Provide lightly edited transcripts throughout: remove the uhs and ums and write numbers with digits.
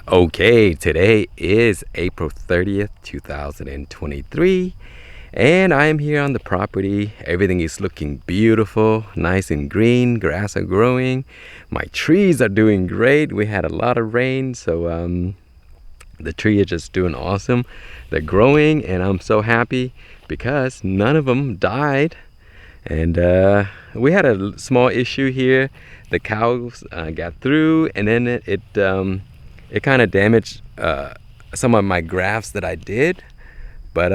Okay, today is April 30th, 2023, and I am here on the property. Everything is looking beautiful, nice and green. Grass are growing. My trees are doing great. We had a lot of rain, so the tree is just doing awesome. They're growing, and I'm so happy because none of them died. And we had a small issue here. The cows got through, and then it kind of damaged some of my grafts that I did, but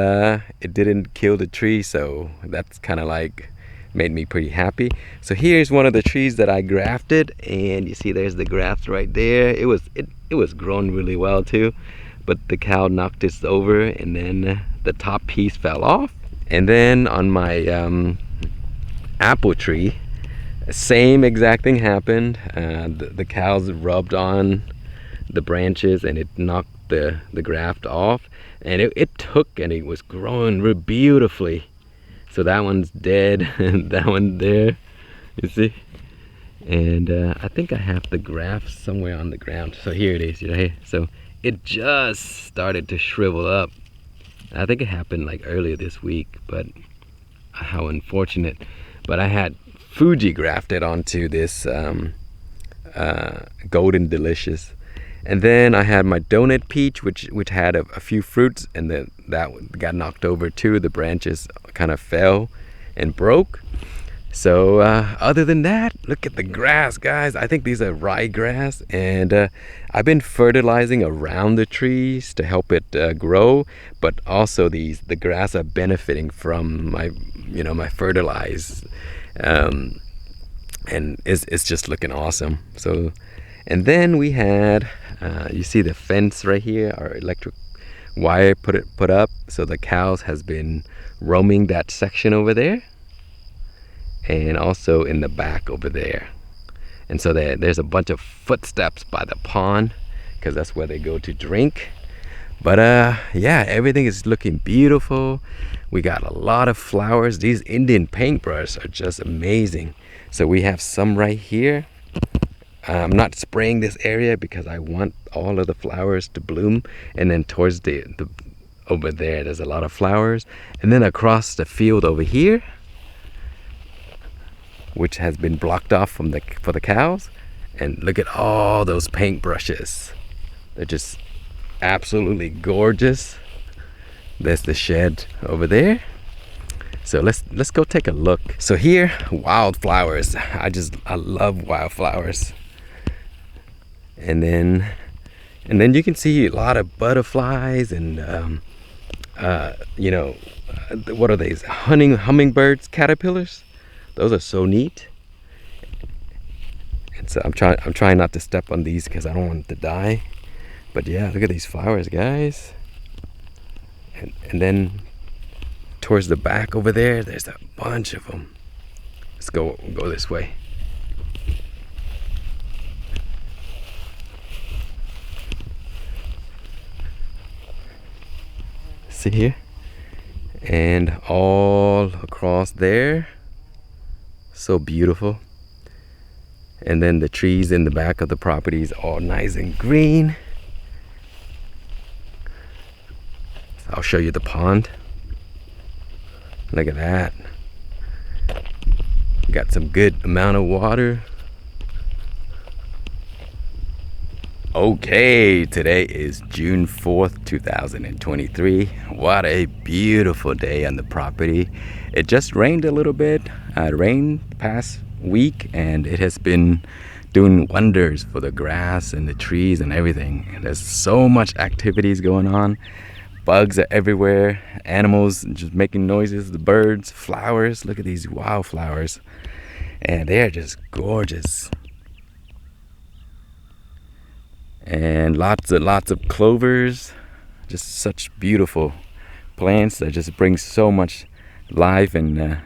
it didn't kill the tree, so that's kind of like made me pretty happy. So here's one of the trees that I grafted, and you see there's the graft right there. It was grown really well too, but the cow knocked this over, and then the top piece fell off. And then on my apple tree, same exact thing happened. The cows rubbed on the branches and it knocked the graft off, and it took, and it was growing real beautifully. So that one's dead and that one there, you see. And I think I have the graft somewhere on the ground. So here it is, right? So it just started to shrivel up. I think it happened like earlier this week, but how unfortunate. But I had Fuji grafted onto this Golden Delicious. And then I had my donut peach, which had a few fruits, and then that got knocked over too. The branches kind of fell and broke. So other than that, look at the grass, guys. I think these are ryegrass, and I've been fertilizing around the trees to help it grow. But also the grass are benefiting from my fertilize, and it's just looking awesome. So, and then we had you see the fence right here, our electric wire put up, so the cows has been roaming that section over there, and also in the back over there. And so there's a bunch of footsteps by the pond, because that's where they go to drink. But yeah, everything is looking beautiful. We got a lot of flowers. These Indian paintbrushes are just amazing. So we have some right here. I'm not spraying this area because I want all of the flowers to bloom. And then towards the over there's a lot of flowers. And then across the field over here, which has been blocked off for the cows. And look at all those paintbrushes. They're just absolutely gorgeous. There's the shed over there. So let's go take a look. So here, wildflowers. I love wildflowers. And then you can see a lot of butterflies and what are these? Hummingbirds, caterpillars. Those are so neat. And so I'm trying not to step on these because I don't want it to die. But yeah, look at these flowers, guys. And then towards the back over there's a bunch of them. Let's go this way. See here? And all across there. So beautiful. And then the trees in the back of the property is all nice and green. I'll show you the pond. Look at that. Got some good amount of water. Okay, today is June 4th, 2023. What a beautiful day on the property. It just rained a little bit. It rained past week, and it has been doing wonders for the grass and the trees and everything. And there's so much activities going on. Bugs are everywhere, animals just making noises, the birds, flowers. Look at these wildflowers, and they're just gorgeous. And lots of clovers, just such beautiful plants that just bring so much life. And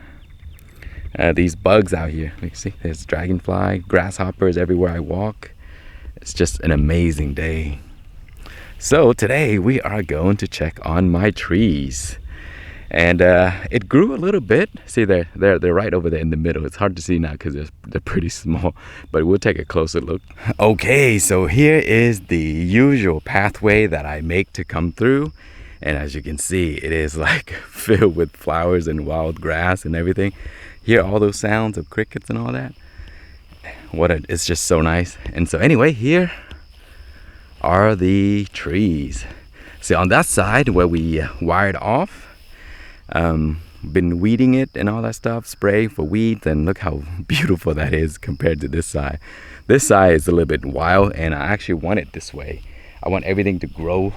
these bugs out here, you see there's dragonfly, grasshoppers everywhere I walk. It's just an amazing day. So today we are going to check on my trees. And it grew a little bit. See, they're right over there in the middle. It's hard to see now because they're pretty small, but we'll take a closer look. Okay, so here is the usual pathway that I make to come through. And as you can see, it is like filled with flowers and wild grass and everything. Hear all those sounds of crickets and all that. It's just so nice. And so anyway, here are the trees. See, on that side where we wired off, been weeding it and all that stuff, spray for weeds, and look how beautiful that is compared to this side. This side is a little bit wild, and I actually want it this way. I want everything to grow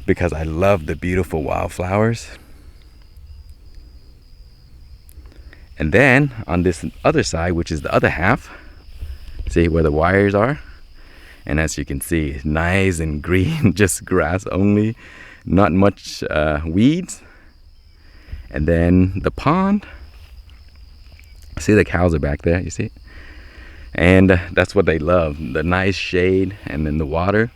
because I love the beautiful wildflowers. And then on this other side, which is the other half, see where the wires are? And as you can see, it's nice and green, just grass only, not much weeds. And then the pond, see the cows are back there, you see? And that's what they love, the nice shade and then the water.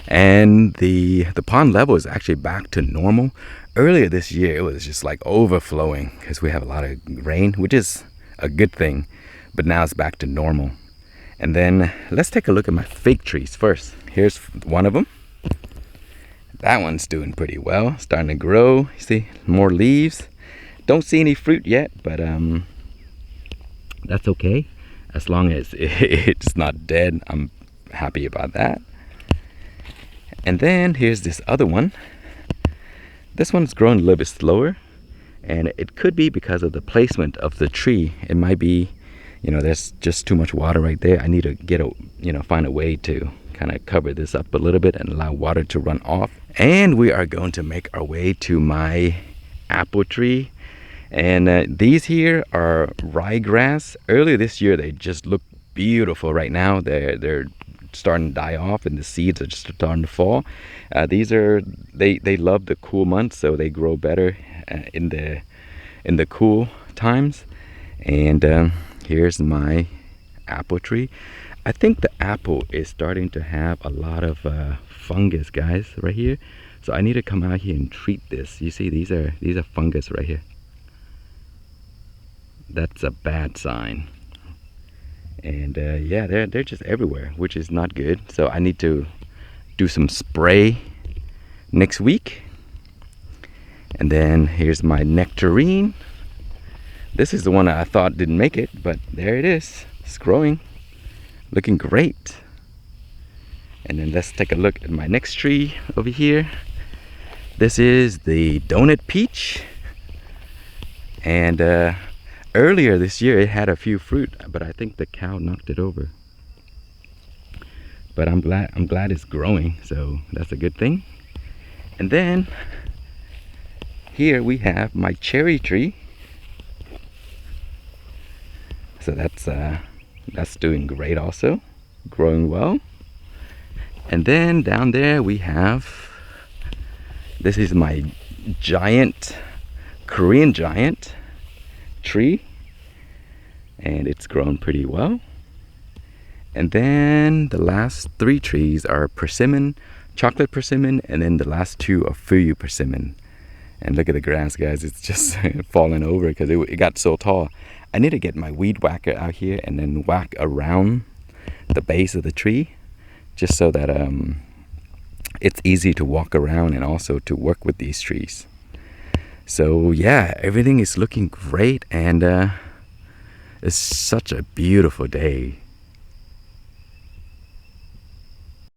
And the pond level is actually back to normal. Earlier this year, it was just like overflowing because we have a lot of rain, which is a good thing. But now it's back to normal. And then let's take a look at my fig trees first. Here's one of them. That one's doing pretty well, starting to grow. You see, more leaves. Don't see any fruit yet, but that's okay. As long as it's not dead, I'm happy about that. And then here's this other one. This one's growing a little bit slower, and it could be because of the placement of the tree. It might be, there's just too much water right there. I need to find a way to kind of cover this up a little bit and allow water to run off. And we are going to make our way to my apple tree. And these here are ryegrass. Earlier this year, they just look beautiful. Right now, they're starting to die off, and the seeds are just starting to fall. These are they love the cool months, so they grow better in the cool times. And here's my apple tree. I think the apple is starting to have a lot of fungus, guys, right here. So I need to come out here and treat this. You see, these are fungus right here. That's a bad sign. And yeah, they're just everywhere, which is not good. So I need to do some spray next week. And then here's my nectarine. This is the one I thought didn't make it, but there it is. It's growing, looking great. And then let's take a look at my next tree over here. This is the donut peach. And earlier this year, it had a few fruit, but I think the cow knocked it over. But I'm glad it's growing, so that's a good thing. And then here we have my cherry tree. So that's doing great also, growing well. And then down there we have, this is my giant, Korean giant tree, and it's grown pretty well. And then the last three trees are persimmon, chocolate persimmon, and then the last two are fuyu persimmon. And look at the grass, guys, it's just falling over because it got so tall. I need to get my weed whacker out here and then whack around the base of the tree, just so that it's easy to walk around and also to work with these trees. So yeah, everything is looking great, and it's such a beautiful day.